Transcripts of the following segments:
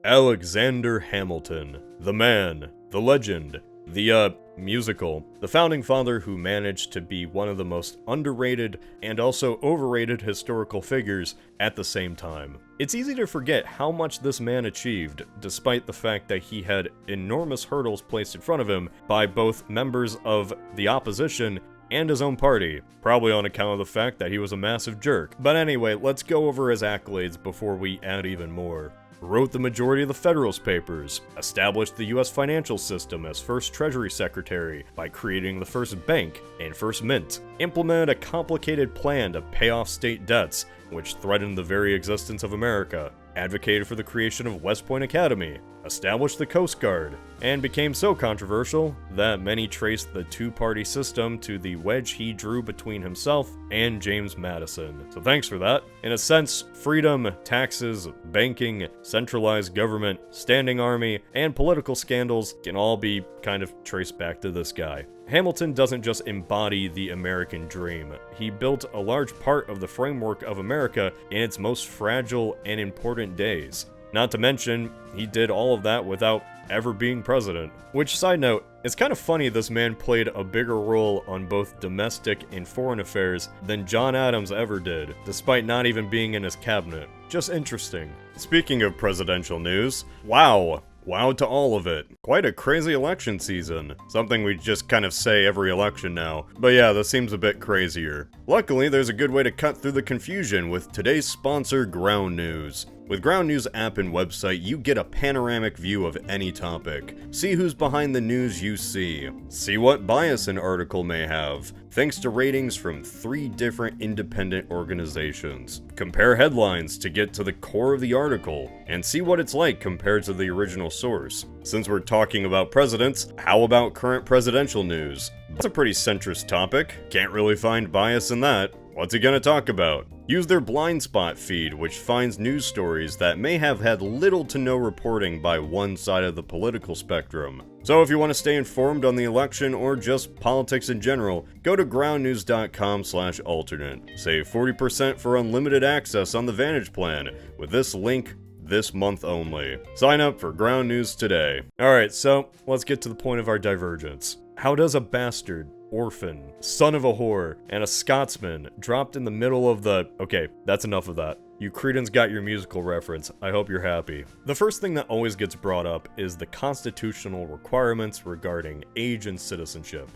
Alexander Hamilton, the man, the legend, the musical, the founding father who managed to be one of the most underrated and also overrated historical figures at the same time. It's easy to forget how much this man achieved, despite the fact that he had enormous hurdles placed in front of him by both members of the opposition and his own party, probably on account of the fact that he was a massive jerk. But anyway, let's go over his accolades before we add even more. Wrote the majority of the Federalist Papers, established the US financial system as first Treasury Secretary by creating the first bank and first mint, implemented a complicated plan to pay off state debts, which threatened the very existence of America, advocated for the creation of West Point Academy, established the Coast Guard, and became so controversial that many traced the two-party system to the wedge he drew between himself and James Madison. So thanks for that. In a sense, freedom, taxes, banking, centralized government, standing army, and political scandals can all be kind of traced back to this guy. Hamilton doesn't just embody the American dream. He built a large part of the framework of America in its most fragile and important days. Not to mention, he did all of that without ever being president. Which, side note, it's kind of funny this man played a bigger role on both domestic and foreign affairs than John Adams ever did, despite not even being in his cabinet. Just interesting. Speaking of presidential news, wow to all of it. Quite a crazy election season. Something we just kind of say every election now. But yeah, this seems a bit crazier. Luckily, there's a good way to cut through the confusion with today's sponsor, Ground News. With Ground News app and website, you get a panoramic view of any topic. See who's behind the news you see. See what bias an article may have, thanks to ratings from 3 different independent organizations. Compare headlines to get to the core of the article, and see what it's like compared to the original source. Since we're talking about presidents, how about current presidential news? That's a pretty centrist topic. Can't really find bias in that. What's he gonna talk about? Use their blind spot feed, which finds news stories that may have had little to no reporting by one side of the political spectrum. So if you want to stay informed on the election or just politics in general, go to groundnews.com/alternate. Save 40% for unlimited access on the Vantage plan with this link this month only. Sign up for Ground News today. Alright, so let's get to the point of our divergence. How does a bastard, orphan, son of a whore, and a Scotsman dropped in the middle of the... Okay, that's enough of that. You cretins got your musical reference. I hope you're happy. The first thing that always gets brought up is the constitutional requirements regarding age and citizenship.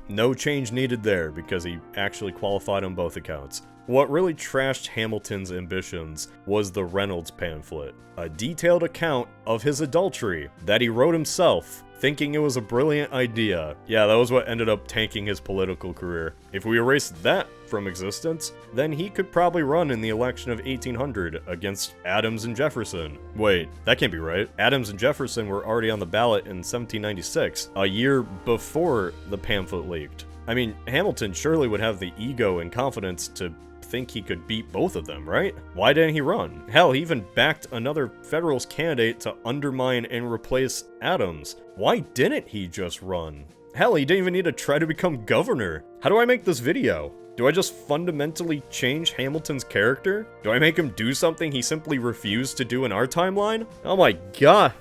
No change needed there because he actually qualified on both accounts. What really trashed Hamilton's ambitions was the Reynolds pamphlet, a detailed account of his adultery that he wrote himself, thinking it was a brilliant idea. Yeah, that was what ended up tanking his political career. If we erased that from existence, then he could probably run in the election of 1800 against Adams and Jefferson. Wait, that can't be right. Adams and Jefferson were already on the ballot in 1796, a year before the pamphlet leaked. I mean, Hamilton surely would have the ego and confidence to think he could beat both of them, right? Why didn't he run? Hell, he even backed another Federalist candidate to undermine and replace Adams. Why didn't he just run? Hell, he didn't even need to try to become governor. How do I make this video? Do I just fundamentally change Hamilton's character? Do I make him do something he simply refused to do in our timeline? Oh my god.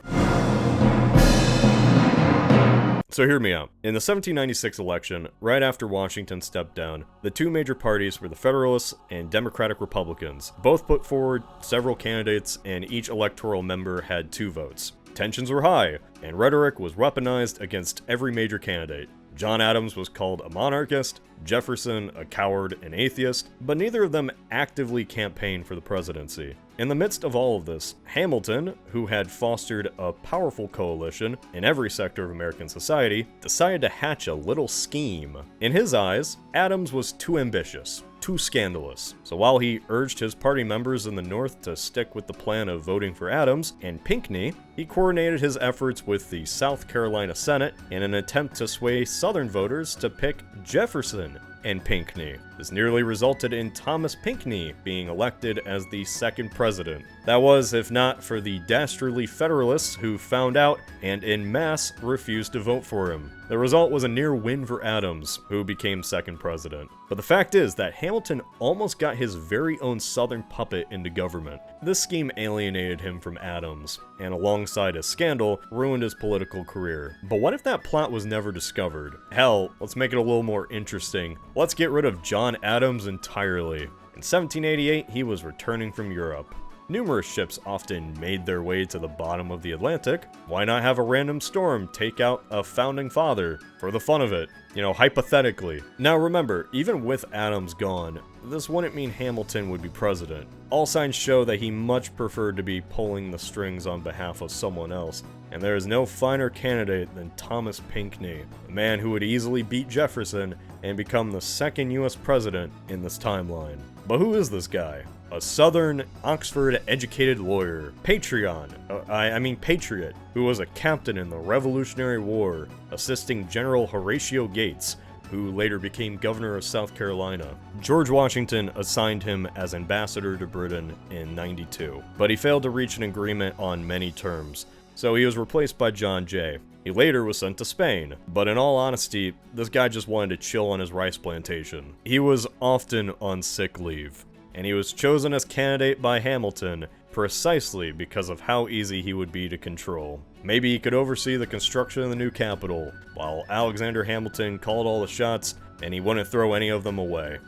So hear me out. In the 1796 election, right after Washington stepped down, the 2 major parties were the Federalists and Democratic Republicans. Both put forward several candidates, and each electoral member had 2 votes. Tensions were high, and rhetoric was weaponized against every major candidate. John Adams was called a monarchist, Jefferson a coward and atheist, but neither of them actively campaigned for the presidency. In the midst of all of this, Hamilton, who had fostered a powerful coalition in every sector of American society, decided to hatch a little scheme. In his eyes, Adams was too ambitious, too scandalous. So while he urged his party members in the North to stick with the plan of voting for Adams and Pinckney, he coordinated his efforts with the South Carolina Senate in an attempt to sway Southern voters to pick Jefferson and Pinckney. This nearly resulted in Thomas Pinckney being elected as the second president. That was, if not for the dastardly Federalists who found out and en masse refused to vote for him. The result was a near win for Adams, who became second president. But the fact is that Hamilton almost got his very own Southern puppet into government. This scheme alienated him from Adams, and alongside a scandal, ruined his political career. But what if that plot was never discovered? Hell, let's make it a little more interesting. Let's get rid of John Adams entirely. In 1788, he was returning from Europe. Numerous ships often made their way to the bottom of the Atlantic. Why not have a random storm take out a founding father for the fun of it? You know, hypothetically. Now remember, even with Adams gone, this wouldn't mean Hamilton would be president. All signs show that he much preferred to be pulling the strings on behalf of someone else, and there is no finer candidate than Thomas Pinckney, a man who would easily beat Jefferson and become the second US president in this timeline. But who is this guy? A Southern, Oxford-educated lawyer, patriot, who was a captain in the Revolutionary War, assisting General Horatio Gates, who later became governor of South Carolina. George Washington assigned him as ambassador to Britain in '92, but he failed to reach an agreement on many terms, so he was replaced by John Jay. He later was sent to Spain, but in all honesty, this guy just wanted to chill on his rice plantation. He was often on sick leave, and he was chosen as candidate by Hamilton precisely because of how easy he would be to control. Maybe he could oversee the construction of the new capital, while Alexander Hamilton called all the shots, and he wouldn't throw any of them away.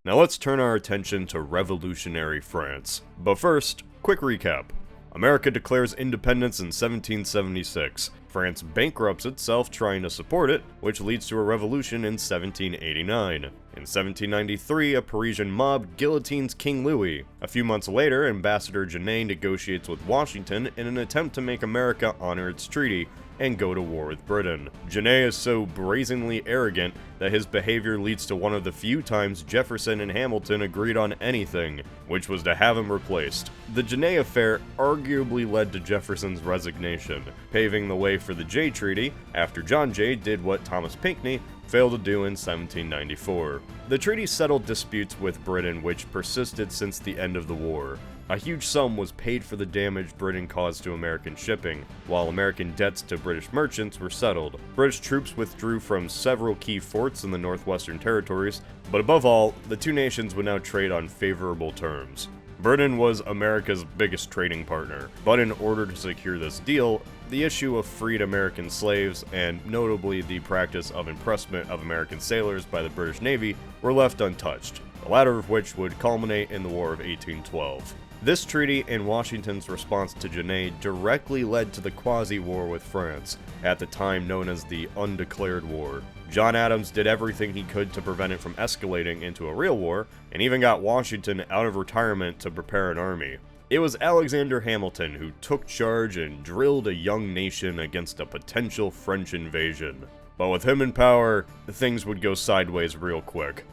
Now let's turn our attention to revolutionary France. But first, quick recap. America declares independence in 1776. France bankrupts itself trying to support it, which leads to a revolution in 1789. In 1793, a Parisian mob guillotines King Louis. A few months later, Ambassador Genet negotiates with Washington in an attempt to make America honor its treaty and go to war with Britain. Genet is so brazenly arrogant that his behavior leads to one of the few times Jefferson and Hamilton agreed on anything, which was to have him replaced. The Genet affair arguably led to Jefferson's resignation, paving the way for the Jay Treaty after John Jay did what Thomas Pinckney failed to do in 1794. The treaty settled disputes with Britain which persisted since the end of the war. A huge sum was paid for the damage Britain caused to American shipping, while American debts to British merchants were settled. British troops withdrew from several key forts in the Northwestern Territories, but above all, the two nations would now trade on favorable terms. Britain was America's biggest trading partner, but in order to secure this deal, the issue of freed American slaves, and notably the practice of impressment of American sailors by the British Navy, were left untouched, the latter of which would culminate in the War of 1812. This treaty and Washington's response to Genet directly led to the quasi-war with France, at the time known as the Undeclared War. John Adams did everything he could to prevent it from escalating into a real war, and even got Washington out of retirement to prepare an army. It was Alexander Hamilton who took charge and drilled a young nation against a potential French invasion. But with him in power, things would go sideways real quick.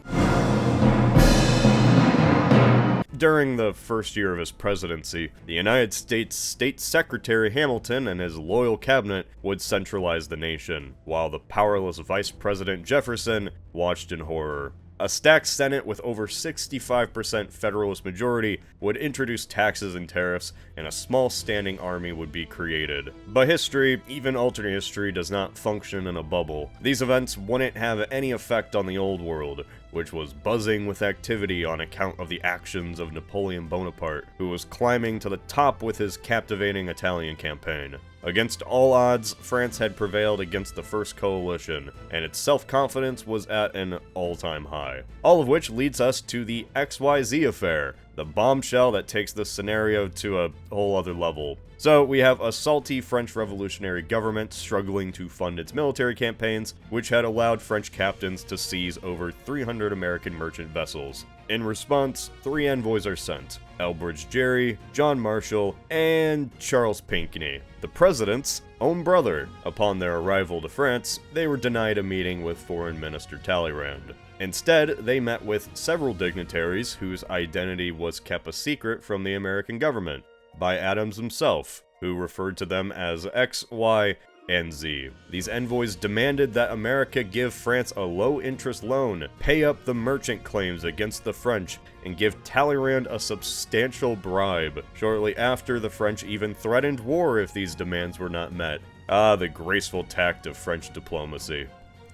During the first year of his presidency, the United States State Secretary Hamilton and his loyal cabinet would centralize the nation, while the powerless Vice President Jefferson watched in horror. A stacked Senate with over 65% Federalist majority would introduce taxes and tariffs, and a small standing army would be created. But history, even alternate history, does not function in a bubble. These events wouldn't have any effect on the old world, which was buzzing with activity on account of the actions of Napoleon Bonaparte, who was climbing to the top with his captivating Italian campaign. Against all odds, France had prevailed against the First Coalition, and its self-confidence was at an all-time high. All of which leads us to the XYZ affair, the bombshell that takes this scenario to a whole other level. So we have a salty French revolutionary government struggling to fund its military campaigns, which had allowed French captains to seize over 300 American merchant vessels. In response, 3 envoys are sent: Elbridge Gerry, John Marshall, and Charles Pinckney, the president's own brother. Upon their arrival to France, they were denied a meeting with Foreign Minister Talleyrand. Instead, they met with several dignitaries whose identity was kept a secret from the American government by Adams himself, who referred to them as X, Y, and Z. These envoys demanded that America give France a low-interest loan, pay up the merchant claims against the French, and give Talleyrand a substantial bribe. Shortly after, the French even threatened war if these demands were not met. Ah, the graceful tact of French diplomacy.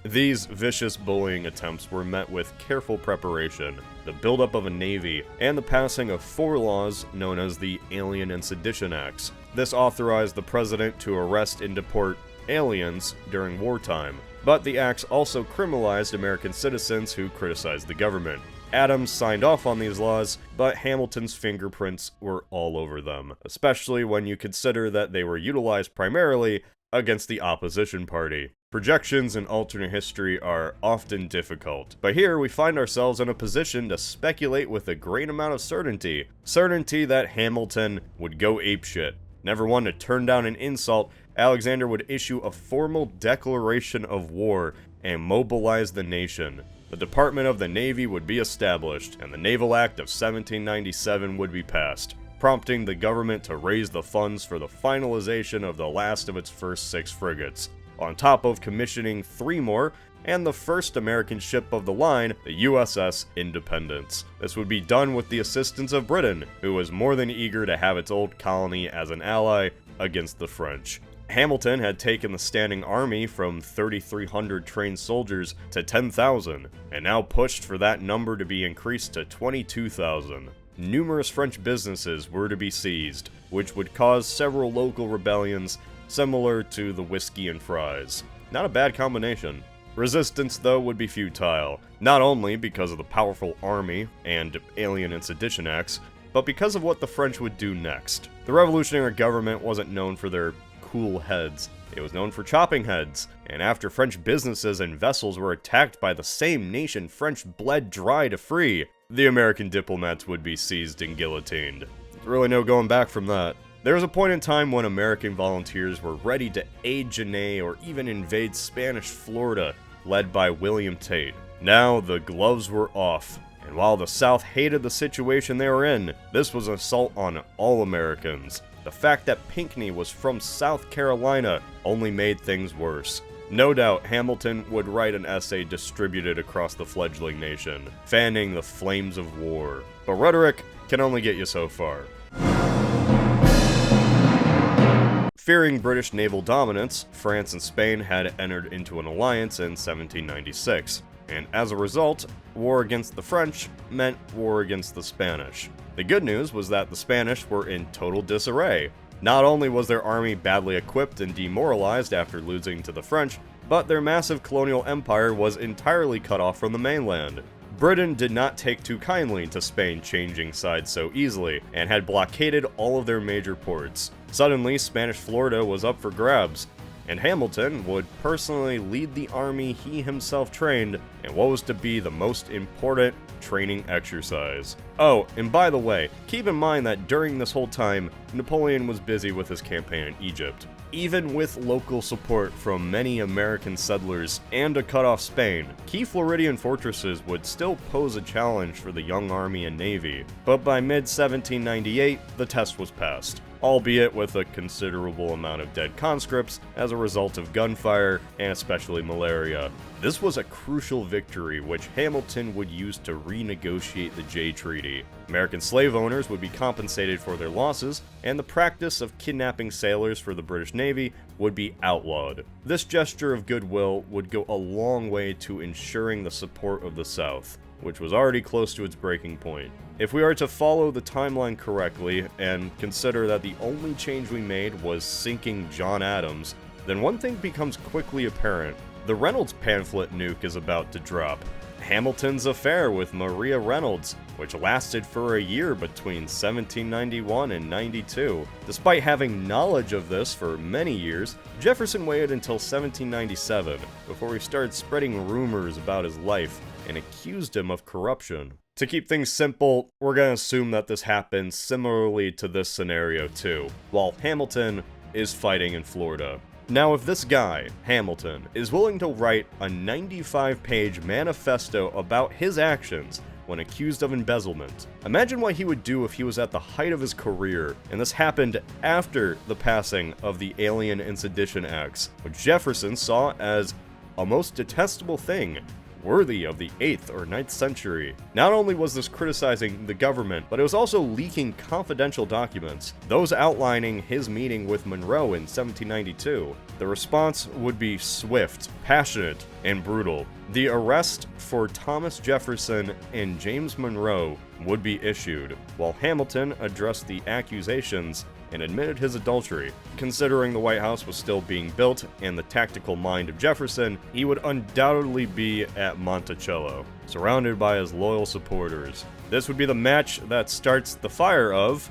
These vicious bullying attempts were met with careful preparation, the buildup of a navy, and the passing of 4 laws known as the Alien and Sedition Acts. This authorized the president to arrest and deport aliens during wartime, but the acts also criminalized American citizens who criticized the government. Adams signed off on these laws, but Hamilton's fingerprints were all over them, especially when you consider that they were utilized primarily against the opposition party. Projections in alternate history are often difficult, but here we find ourselves in a position to speculate with a great amount of certainty. Certainty that Hamilton would go apeshit. Never one to turn down an insult, Alexander would issue a formal declaration of war and mobilize the nation. The Department of the Navy would be established, and the Naval Act of 1797 would be passed, prompting the government to raise the funds for the finalization of the last of its first 6 frigates, on top of commissioning 3 more, and the first American ship of the line, the USS Independence. This would be done with the assistance of Britain, who was more than eager to have its old colony as an ally against the French. Hamilton had taken the standing army from 3,300 trained soldiers to 10,000, and now pushed for that number to be increased to 22,000. Numerous French businesses were to be seized, which would cause several local rebellions similar to the whiskey and fries. Not a bad combination. Resistance, though, would be futile, not only because of the powerful army and Alien and Sedition Acts, but because of what the French would do next. The revolutionary government wasn't known for their cool heads. It was known for chopping heads, and after French businesses and vessels were attacked by the same nation French bled dry to free, the American diplomats would be seized and guillotined. There's really no going back from that. There was a point in time when American volunteers were ready to aid Genet or even invade Spanish Florida, led by William Tate. Now the gloves were off, and while the South hated the situation they were in, this was an assault on all Americans. The fact that Pinckney was from South Carolina only made things worse. No doubt Hamilton would write an essay distributed across the fledgling nation, fanning the flames of war. But rhetoric can only get you so far. Fearing British naval dominance, France and Spain had entered into an alliance in 1796, and as a result, war against the French meant war against the Spanish. The good news was that the Spanish were in total disarray. Not only was their army badly equipped and demoralized after losing to the French, but their massive colonial empire was entirely cut off from the mainland. Britain did not take too kindly to Spain changing sides so easily, and had blockaded all of their major ports. Suddenly, Spanish Florida was up for grabs, and Hamilton would personally lead the army he himself trained in what was to be the most important training exercise. Oh, and by the way, keep in mind that during this whole time, Napoleon was busy with his campaign in Egypt. Even with local support from many American settlers and a cut-off Spain, key Floridian fortresses would still pose a challenge for the young army and navy. But by mid-1798, the test was passed, albeit with a considerable amount of dead conscripts as a result of gunfire and especially malaria. This was a crucial victory which Hamilton would use to renegotiate the Jay Treaty. American slave owners would be compensated for their losses, and the practice of kidnapping sailors for the British Navy would be outlawed. This gesture of goodwill would go a long way to ensuring the support of the South, which was already close to its breaking point. If we are to follow the timeline correctly, and consider that the only change we made was sinking John Adams, then one thing becomes quickly apparent. The Reynolds pamphlet nuke is about to drop. Hamilton's affair with Maria Reynolds, which lasted for a year between 1791 and 92. Despite having knowledge of this for many years, Jefferson waited until 1797 before he started spreading rumors about his life and accused him of corruption. To keep things simple, we're gonna assume that this happened similarly to this scenario too, while Hamilton is fighting in Florida. Now, if this guy, Hamilton, is willing to write a 95-page manifesto about his actions, when accused of embezzlement. Imagine what he would do if he was at the height of his career, and this happened after the passing of the Alien and Sedition Acts, which Jefferson saw as a most detestable thing, worthy of the 8th or 9th century. Not only was this criticizing the government, but it was also leaking confidential documents, those outlining his meeting with Monroe in 1792. The response would be swift, passionate, and brutal. The arrest for Thomas Jefferson and James Monroe would be issued, while Hamilton addressed the accusations and admitted his adultery. Considering the White House was still being built and the tactical mind of Jefferson, he would undoubtedly be at Monticello, surrounded by his loyal supporters. This would be the match that starts the fire of...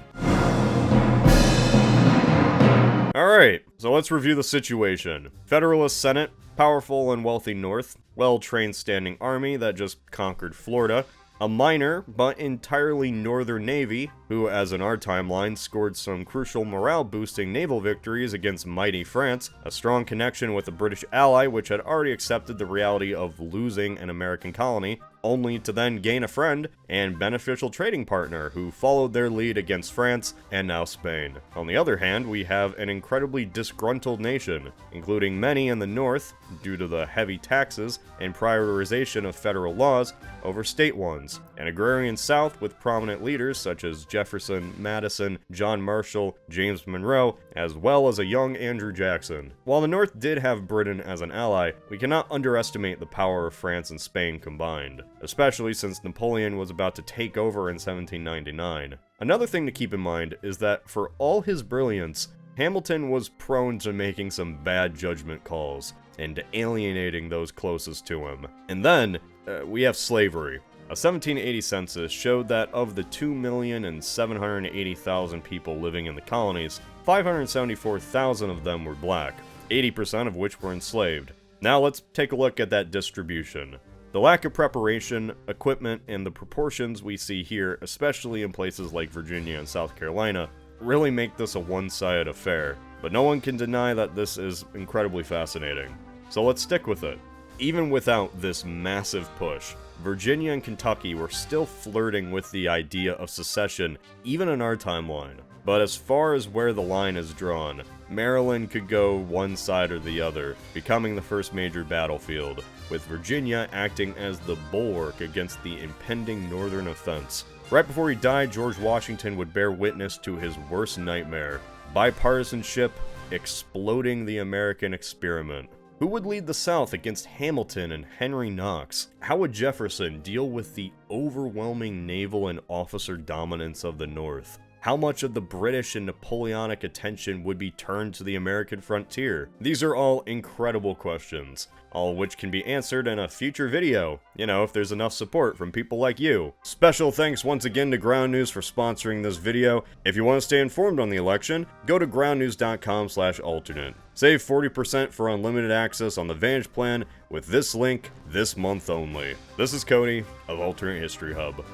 Alright, so let's review the situation. Federalist Senate, powerful and wealthy North, well-trained standing army that just conquered Florida, a minor but entirely northern navy, who, as in our timeline, scored some crucial morale-boosting naval victories against mighty France, a strong connection with a British ally which had already accepted the reality of losing an American colony, only to then gain a friend and beneficial trading partner who followed their lead against France and now Spain. On the other hand, we have an incredibly disgruntled nation, including many in the north due to the heavy taxes and prioritization of federal laws over state ones, an agrarian south with prominent leaders such as Jefferson, Madison, John Marshall, James Monroe, as well as a young Andrew Jackson. While the North did have Britain as an ally, we cannot underestimate the power of France and Spain combined, especially since Napoleon was about to take over in 1799. Another thing to keep in mind is that for all his brilliance, Hamilton was prone to making some bad judgment calls and to alienating those closest to him. And then, we have slavery. A 1780 census showed that of the 2,780,000 people living in the colonies, 574,000 of them were black, 80% of which were enslaved. Now let's take a look at that distribution. The lack of preparation, equipment, and the proportions we see here, especially in places like Virginia and South Carolina, really make this a one-sided affair, but no one can deny that this is incredibly fascinating. So let's stick with it. Even without this massive push, Virginia and Kentucky were still flirting with the idea of secession, even in our timeline. But as far as where the line is drawn, Maryland could go one side or the other, becoming the first major battlefield, with Virginia acting as the bulwark against the impending northern offense. Right before he died, George Washington would bear witness to his worst nightmare: bipartisanship exploding the American experiment. Who would lead the South against Hamilton and Henry Knox? How would Jefferson deal with the overwhelming naval and officer dominance of the North? How much of the British and Napoleonic attention would be turned to the American frontier? These are all incredible questions, all of which can be answered in a future video, if there's enough support from people like you. Special thanks once again to Ground News for sponsoring this video. If you want to stay informed on the election, go to groundnews.com/alternate. Save 40% for unlimited access on the Vantage plan with this link this month only. This is Cody of Alternate History Hub.